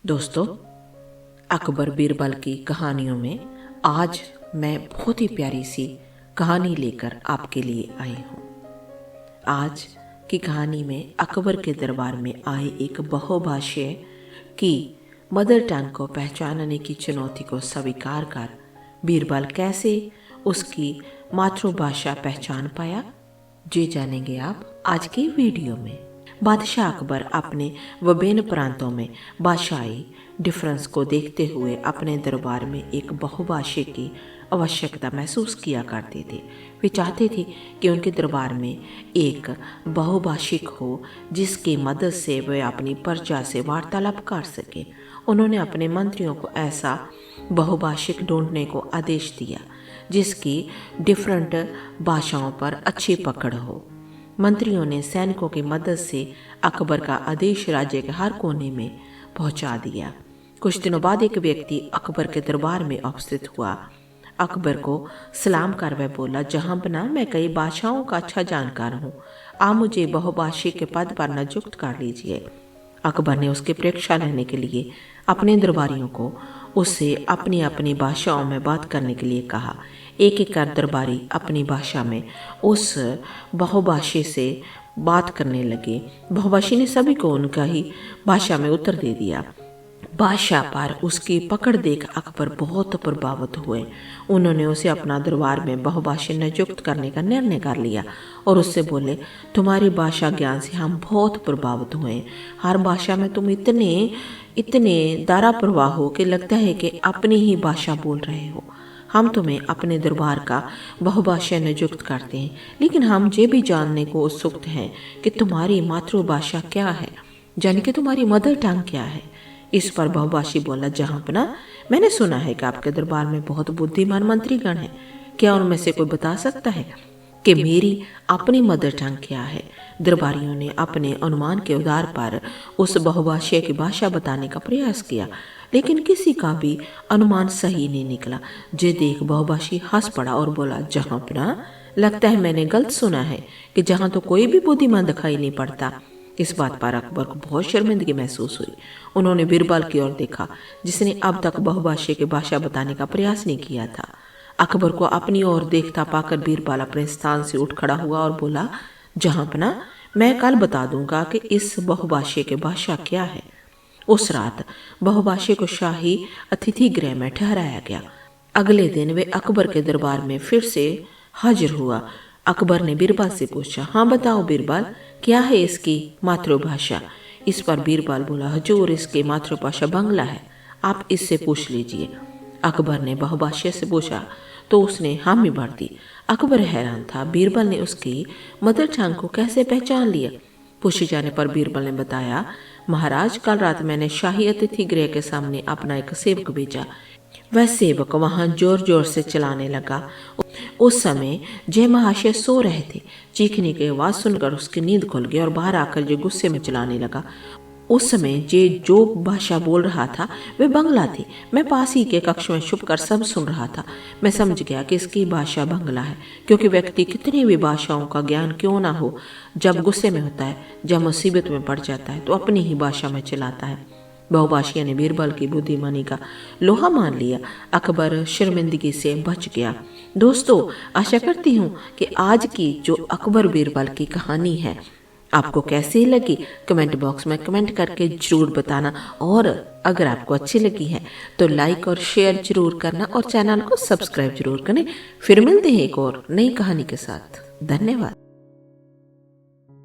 दोस्तों, अकबर बीरबल की कहानियों में आज मैं बहुत ही प्यारी सी कहानी लेकर आपके लिए आई हूँ। आज की कहानी में अकबर के दरबार में आए एक बहुभाषीय की मदर टंग को पहचानने की चुनौती को स्वीकार कर बीरबल कैसे उसकी मातृभाषा पहचान पाया, ये जानेंगे आप आज की वीडियो में। बादशाह अकबर अपने विभिन्न प्रांतों में भाषाई डिफरेंस को देखते हुए अपने दरबार में एक बहुभाषी की आवश्यकता महसूस किया करते थे। वे चाहते थे कि उनके दरबार में एक बहुभाषिक हो जिसकी मदद से वे अपनी प्रजा से वार्तालाप कर सकें। उन्होंने अपने मंत्रियों को ऐसा बहुभाषिक ढूंढने को आदेश दिया जिसकी डिफरेंट भाषाओं पर अच्छी पकड़ हो। मंत्रियों ने सैनिकों की मदद से अकबर का आदेश राज्य के हर कोने में पहुंचा दिया। कुछ दिनों बाद एक व्यक्ति अकबर के दरबार में उपस्थित हुआ। अकबर को सलाम कर वह बोला, जहांपना, मैं कई भाषाओं का अच्छा जानकार हूँ, आप मुझे बहुभाषी के पद पर नियुक्त कर लीजिए। अकबर ने उसकी परीक्षा लेने के लिए अपने दरबारियों को उससे अपनी अपनी भाषाओं में बात करने के लिए कहा। एक एक कर दरबारी अपनी भाषा में उस बहुभाषी से बात करने लगे। बहुभाषी ने सभी को उनका ही भाषा में उत्तर दे दिया। भाषा पर उसकी पकड़ देख अकबर बहुत प्रभावित हुए। उन्होंने उसे अपना दरबार में बहुभाषी नियुक्त करने का निर्णय कर लिया और उससे बोले, तुम्हारी भाषा ज्ञान से हम बहुत प्रभावित हुए। हर भाषा में तुम इतने दारा प्रवाह हो कि लगता है कि अपनी ही भाषा बोल रहे हो। हम तुम्हें अपने दरबार का बहुभाषा नियुक्त करते हैं, लेकिन हम ये भी जानने को उत्सुक हैं कि तुम्हारी मातृभाषा क्या है, यानी कि तुम्हारी मदर टंग क्या है। इस पर बहुभाषी बोला, जहांपना, मैंने सुना है कि आपके दरबार में बहुत बुद्धिमान मंत्रीगण हैं। क्या उनमें से कोई बता सकता है कि मेरी अपनी मदर टंग क्या है? दरबारियों ने अपने अनुमान के आधार पर उस बहुभाषीय की भाषा बताने का प्रयास किया, लेकिन किसी का भी अनुमान सही नहीं निकला। जे देख बहुभाषी हंस पड़ा और बोला, जहांपना, लगता है मैंने गलत सुना है कि जहां तो कोई भी बुद्धिमान दिखाई नहीं पड़ता। इस बात पर अकबर को बहुत शर्मिंदगी महसूस हुई। उन्होंने बीरबल की ओर देखा, जिसने अब तक बहुभाषी की भाषा बताने का प्रयास नहीं किया था। अकबर को अपनी ओर देखता पाकर बीरबल अपने स्थान से उठ खड़ा हुआ और बोला, जहांपना, मैं कल बता दूंगा कि इस बहुभाषी की भाषा क्या है। उस रात बहुभाषी को शाही अतिथि गृह में ठहराया गया। अगले दिन वे अकबर के दरबार में फिर से हाजिर हुआ। अकबर ने बीरबल से पूछा, हाँ बताओ बीरबल, क्या है इसकी मातृभाषा? इस पर बीरबल बोला, हजूर, इसकी मातृभाषा बांग्ला है, आप इससे पूछ लीजिए। अकबर ने बहुभाषी से पूछा तो उसने हामी भर दी। अकबर हैरान था, बीरबल ने उसकी मदर टंग को कैसे पहचान लिया? पूछे जाने पर बीरबल ने बताया, महाराज, कल रात मैंने शाही अतिथि गृह के सामने अपना एक सेवक भेजा। वह सेवक वहां जोर जोर से चलाने लगा। उस समय जय महाशय सो रहे थे। चीखने की आवाज सुनकर उसकी नींद खुल गई और बाहर आकर जो गुस्से में चलाने लगा। उस समय जो भाषा बोल रहा था वे बांग्ला थी। मैं पास ही के कक्ष में छुप कर सब सुन रहा था। मैं समझ गया कि इसकी भाषा बांग्ला है, क्योंकि व्यक्ति कितनी भी भाषाओं का ज्ञान क्यों ना हो, जब गुस्से में होता है, जब मुसीबत में पड़ जाता है, तो अपनी ही भाषा में चलाता है। बहुभाषी ने बीरबल की बुद्धिमानी का लोहा मान लिया। अकबर शर्मिंदगी से बच गया। दोस्तों, आशा करती हूँ कि आज की जो अकबर बीरबल की कहानी है आपको कैसी लगी, कमेंट बॉक्स में कमेंट करके जरूर बताना। और अगर आपको अच्छी लगी है तो लाइक और शेयर जरूर करना और चैनल को सब्सक्राइब जरूर करें। फिर मिलते हैं एक और नई कहानी के साथ। धन्यवाद।